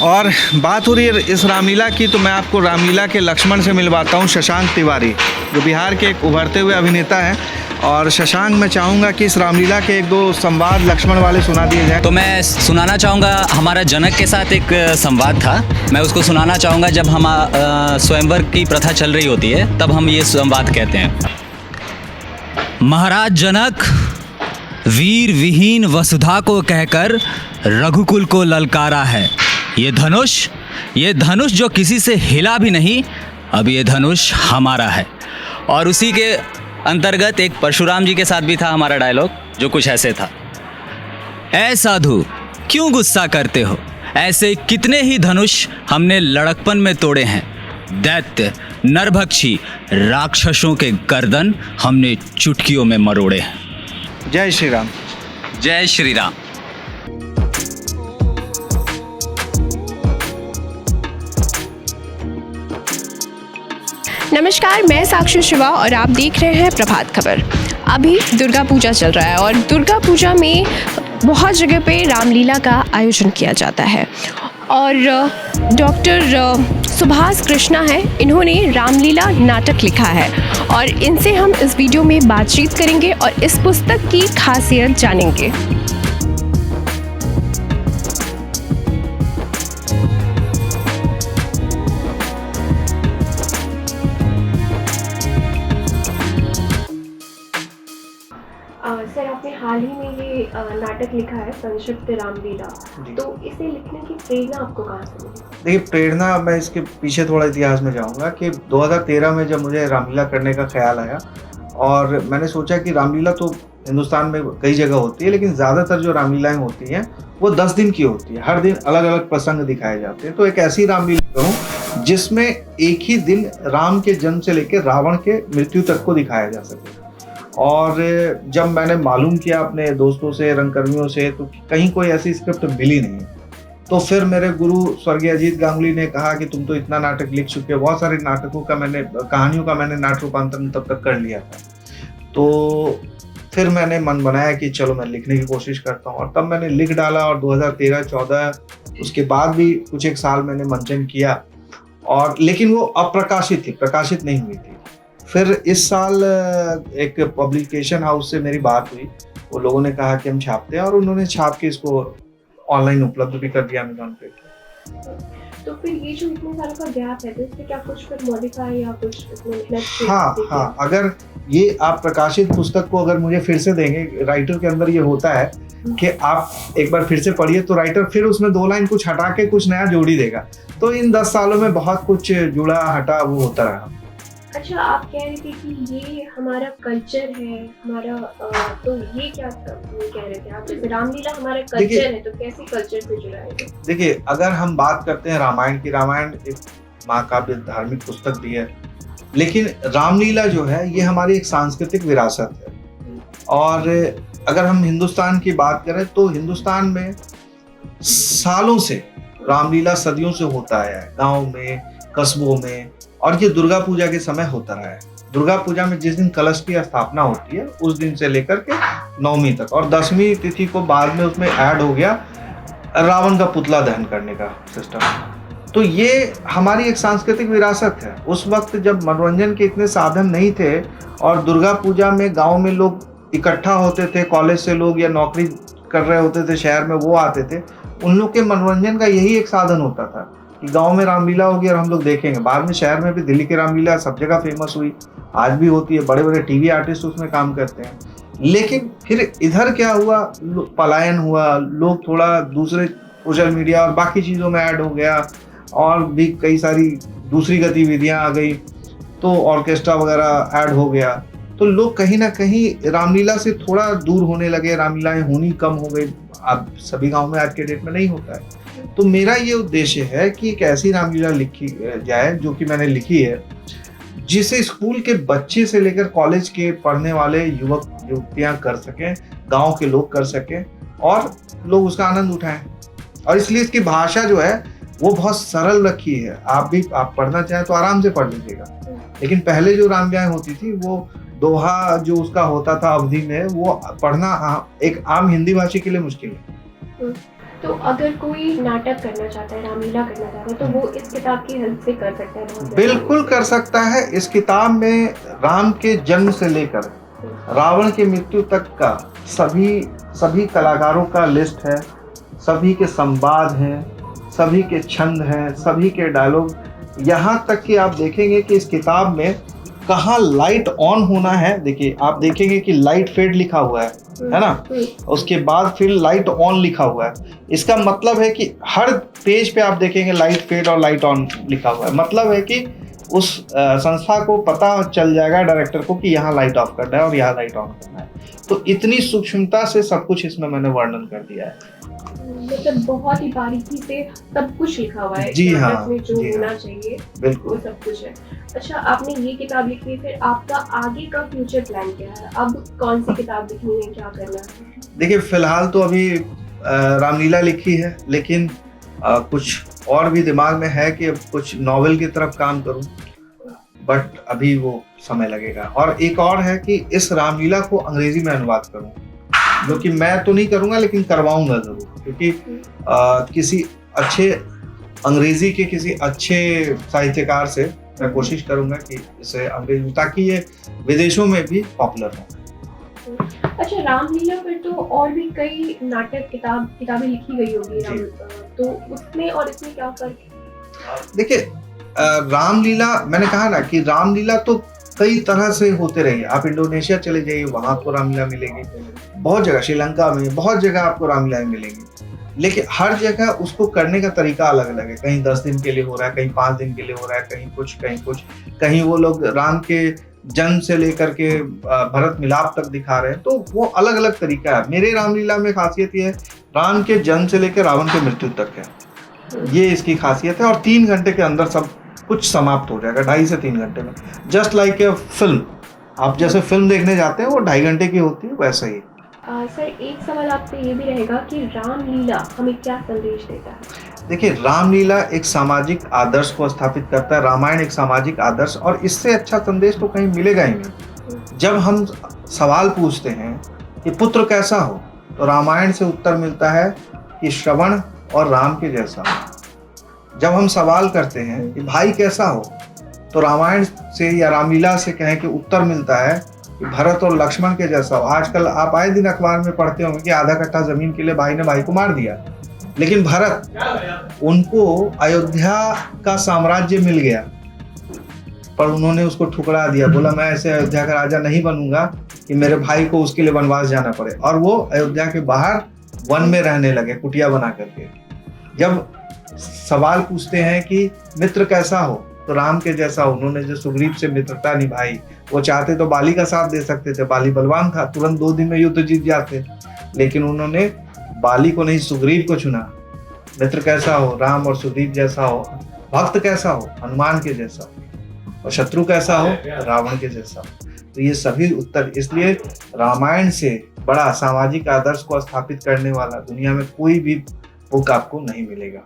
और बात हो रही है इस रामलीला की, तो मैं आपको रामलीला के लक्ष्मण से मिलवाता हूँ, शशांक तिवारी, जो बिहार के एक उभरते हुए अभिनेता हैं। और शशांक, मैं चाहूँगा कि इस रामलीला के एक दो संवाद लक्ष्मण वाले सुना दिए जाए। तो मैं सुनाना चाहूँगा, हमारा जनक के साथ एक संवाद था, मैं उसको सुनाना चाहूँगा। जब हम स्वयंवर की प्रथा चल रही होती है तब हम ये संवाद कहते हैं। महाराज जनक वीर विहीन वसुधा को कहकर रघुकुल को ललकारा है। ये धनुष जो किसी से हिला भी नहीं, अब ये धनुष हमारा है। और उसी के अंतर्गत एक परशुराम जी के साथ भी था हमारा डायलॉग, जो कुछ ऐसे था। ऐ साधु क्यों गुस्सा करते हो, ऐसे कितने ही धनुष हमने लड़कपन में तोड़े हैं। दैत्य नरभक्षी राक्षसों के गर्दन हमने चुटकियों में मरोड़े हैं। जय श्री राम। जय श्री राम। नमस्कार, मैं साक्षी शिवा और आप देख रहे हैं प्रभात खबर। अभी दुर्गा पूजा चल रहा है और दुर्गा पूजा में बहुत जगह पे रामलीला का आयोजन किया जाता है। और डॉक्टर सुभाष कृष्णा है, इन्होंने रामलीला नाटक लिखा है और इनसे हम इस वीडियो में बातचीत करेंगे और इस पुस्तक की खासियत जानेंगे। सर, आपने हाल ही में ये नाटक लिखा है संक्षिप्त रामलीला, तो इसे लिखने की प्रेरणा आपको कहाँ से मिली? देखिए, प्रेरणा, मैं इसके पीछे थोड़ा इतिहास में जाऊंगा कि 2013 में जब मुझे रामलीला करने का ख्याल आया और मैंने सोचा कि रामलीला तो हिंदुस्तान में कई जगह होती है, लेकिन ज़्यादातर जो रामलीलाएं होती हैं वो 10 दिन की होती है, हर दिन अलग अलग प्रसंग दिखाए जाते हैं। तो एक ऐसी रामलीला करूँ जिसमें एक ही दिन राम के जन्म से लेकर रावण के मृत्यु तक को दिखाया जा सके। और जब मैंने मालूम किया अपने दोस्तों से, रंगकर्मियों से, तो कहीं कोई ऐसी स्क्रिप्ट मिली नहीं। तो फिर मेरे गुरु स्वर्गीय अजीत गांगुली ने कहा कि तुम तो इतना नाटक लिख चुके हो, बहुत सारे नाटकों का कहानियों का मैंने नाटक रूपांतरण तब तक कर लिया था। तो फिर मैंने मन बनाया कि चलो मैं लिखने की कोशिश करता हूँ, और तब मैंने लिख डाला। और 2013-14 उसके बाद भी कुछ एक साल मैंने मंचन किया, और लेकिन वो अप्रकाशित थी, प्रकाशित नहीं हुई थी। फिर इस साल एक पब्लिकेशन हाउस से मेरी बात हुई, वो लोगों ने कहा कि हम छापते हैं, और उन्होंने छाप के इसको ऑनलाइन उपलब्ध भी कर दिया अमेज़न पे। तो फिर ये जो इतने सालों का गैप है, तो इससे क्या कुछ फिर मॉडिफाई या कुछ इसमें हाँ, अगर ये आप प्रकाशित पुस्तक को अगर मुझे फिर से देंगे, राइटर के अंदर ये होता है कि आप एक बार फिर से पढ़िए तो राइटर फिर उसमें 2 लाइन कुछ हटा के कुछ नया जोड़ ही देगा। तो इन 10 सालों में बहुत कुछ जुड़ा हटा वो होता रहा। अच्छा, आप कह रहे थे कि ये हमारा कल्चर है, हमारा तो ये क्या कह रहे थे आप? जैसे रामलीला हमारा कल्चर है, तो कैसे कल्चर से जुड़ा है? देखिए, अगर हम बात करते हैं रामायण की, रामायण एक महाकाव्य धार्मिक पुस्तक भी है, लेकिन रामलीला जो है ये हमारी एक सांस्कृतिक विरासत है। और अगर हम हिंदुस्तान की बात करें तो हिंदुस्तान में सालों से रामलीला सदियों से होता आया है, गाँव में, कस्बों में, और ये दुर्गा पूजा के समय होता रहा है। दुर्गा पूजा में जिस दिन कलश की स्थापना होती है उस दिन से लेकर के 9वीं तक, और 10वीं तिथि को बाद में उसमें ऐड हो गया रावण का पुतला दहन करने का सिस्टम। तो ये हमारी एक सांस्कृतिक विरासत है। उस वक्त जब मनोरंजन के इतने साधन नहीं थे और दुर्गा पूजा में गाँव में लोग इकट्ठा होते थे, कॉलेज से लोग या नौकरी कर रहे होते थे शहर में, वो आते थे, उन लोग के मनोरंजन का यही एक साधन होता था कि गांव में रामलीला होगी और हम लोग देखेंगे। बाद में शहर में भी दिल्ली की रामलीला सब जगह फेमस हुई, आज भी होती है, बड़े बड़े टीवी आर्टिस्ट उसमें काम करते हैं। लेकिन फिर इधर क्या हुआ, पलायन हुआ, लोग थोड़ा दूसरे सोशल मीडिया और बाकी चीज़ों में ऐड हो गया, और भी कई सारी दूसरी गतिविधियां आ गई, तो ऑर्केस्ट्रा वगैरह ऐड हो गया, तो लोग कहीं ना कहीं रामलीला से थोड़ा दूर होने लगे, रामलीलाएं होनी कम हो गई। अब सभी गाँव में आज के डेट में नहीं होता है। तो मेरा ये उद्देश्य है कि एक ऐसी रामलीला लिखी जाए जो कि मैंने लिखी है, जिसे स्कूल के बच्चे से लेकर कॉलेज के पढ़ने वाले युवक युवतियां कर सकें, गांव के लोग कर सकें, और लोग उसका आनंद उठाएं। और इसलिए इसकी भाषा जो है वो बहुत सरल रखी है। आप पढ़ना चाहें तो आराम से पढ़ लीजिएगा। लेकिन पहले जो रामलीलाएं होती थी वो दोहा जो उसका होता था अवधि में, वो पढ़ना एक आम हिंदी भाषी के लिए मुश्किल है। तो अगर कोई नाटक करना चाहता है, रामलीला करना चाहता है, तो वो इस किताब की हेल्प से कर सकता है? बहुत बिल्कुल कर सकता है। इस किताब में राम के जन्म से लेकर रावण की मृत्यु तक का सभी कलाकारों का लिस्ट है, सभी के संवाद हैं, सभी के छंद हैं, सभी के डायलॉग। यहाँ तक कि आप देखेंगे कि इस किताब में कहाँ लाइट ऑन होना है, देखिए आप देखेंगे कि लाइट फेड लिखा हुआ है ना, उसके बाद फिर लाइट ऑन लिखा हुआ है। इसका मतलब है कि हर पेज पे आप देखेंगे लाइट फेड और लाइट ऑन लिखा हुआ है। मतलब है कि उस संस्था को पता चल जाएगा डायरेक्टर को कि यहाँ लाइट ऑफ करना है और यहाँ लाइट ऑन करना है। तो इतनी सूक्ष्मता से सब कुछ इसमें मैंने वर्णन कर दिया है। मतलब बहुत ही बारीकी से सब कुछ लिखा हुआ है। जी हाँ, में जो होना चाहिए बिल्कुल वो सब कुछ है। अच्छा, आपने ये किताब लिखी है, फिर आपका आगे का फ्यूचर प्लान क्या है? अब कौन सी किताब लिखनी है, क्या करना है? देखिए फिलहाल तो अभी रामलीला लिखी है, लेकिन कुछ और भी दिमाग में है कि अब कुछ नॉवेल की तरफ काम करूं, बट अभी वो समय लगेगा। और एक और है कि इस रामलीला को अंग्रेजी में अनुवाद करूं, जो कि मैं तो नहीं करूंगा लेकिन करवाऊंगा जरूर, क्योंकि किसी अच्छे अंग्रेजी के किसी अच्छे साहित्यकार से मैं कोशिश करूंगा कि इसे अंग्रेजी, ताकि ये विदेशों में भी पॉपुलर हो। अच्छा, रामलीला पर तो और भी कई नाटक किताबें लिखी गई होगी, तो उसमें और इसमें क्या फर्क है? देखिए रामलीला, मैंने कहा ना कि रामलीला तो कई तरह से होते रही। आप इंडोनेशिया चले जाइए, वहां आपको रामलीला मिलेगी, बहुत जगह, श्रीलंका में बहुत जगह आपको रामलीला मिलेंगी, लेकिन हर जगह उसको करने का तरीका अलग अलग है। कहीं 10 दिन के लिए हो रहा है, कहीं 5 दिन के लिए हो रहा है, कहीं कुछ, कहीं वो लोग राम के जन्म से लेकर के भरत मिलाप तक दिखा रहे हैं, तो वो अलग अलग तरीका है। मेरे रामलीला में खासियत ये है, राम के जन्म से लेकर रावण के मृत्यु तक है, ये इसकी खासियत है। और 3 घंटे के अंदर सब कुछ समाप्त हो जाएगा, 2.5 से 3 घंटे में। जस्ट लाइक ए फिल्म, आप जैसे फिल्म देखने जाते हैं वो 2.5 घंटे की होती है, वैसा ही। सर, एक सवाल आपसे ये भी रहेगा कि रामलीला हमें क्या संदेश देता है? देखिए रामलीला एक सामाजिक आदर्श को स्थापित करता है, रामायण एक सामाजिक आदर्श, और इससे अच्छा संदेश तो कहीं मिलेगा ही नहीं। जब हम सवाल पूछते हैं कि पुत्र कैसा हो, तो रामायण से उत्तर मिलता है कि श्रवण और राम के जैसा हो। जब हम सवाल करते हैं कि भाई कैसा हो, तो रामायण से या रामलीला से कहें कि उत्तर मिलता है कि भरत और लक्ष्मण के जैसा हो। आजकल आप आए दिन अखबार में पढ़ते होंगे कि आधा कट्ठा जमीन के लिए भाई ने भाई को मार दिया, लेकिन भरत, उनको अयोध्या का साम्राज्य मिल गया, पर उन्होंने उसको ठुकरा दिया। बोला मैं ऐसे अयोध्या का राजा नहीं बनूंगा कि मेरे भाई को उसके लिए वनवास जाना पड़े, और वो अयोध्या के बाहर वन में रहने लगे, कुटिया बना करके। जब सवाल पूछते हैं कि मित्र कैसा हो, तो राम के जैसा हो। उन्होंने जो सुग्रीव से मित्रता निभाई, वो चाहते तो बाली का साथ दे सकते थे, बाली बलवान था, तुरंत 2 दिन में युद्ध जीत जाते, लेकिन उन्होंने बाली को नहीं, सुग्रीव को चुना। मित्र कैसा हो, राम और सुग्रीव जैसा हो। भक्त कैसा हो, हनुमान के जैसा हो। और शत्रु कैसा हो, रावण के जैसा हो। तो ये सभी उत्तर, इसलिए रामायण से बड़ा सामाजिक आदर्श को स्थापित करने वाला दुनिया में कोई भी बुक आपको नहीं मिलेगा।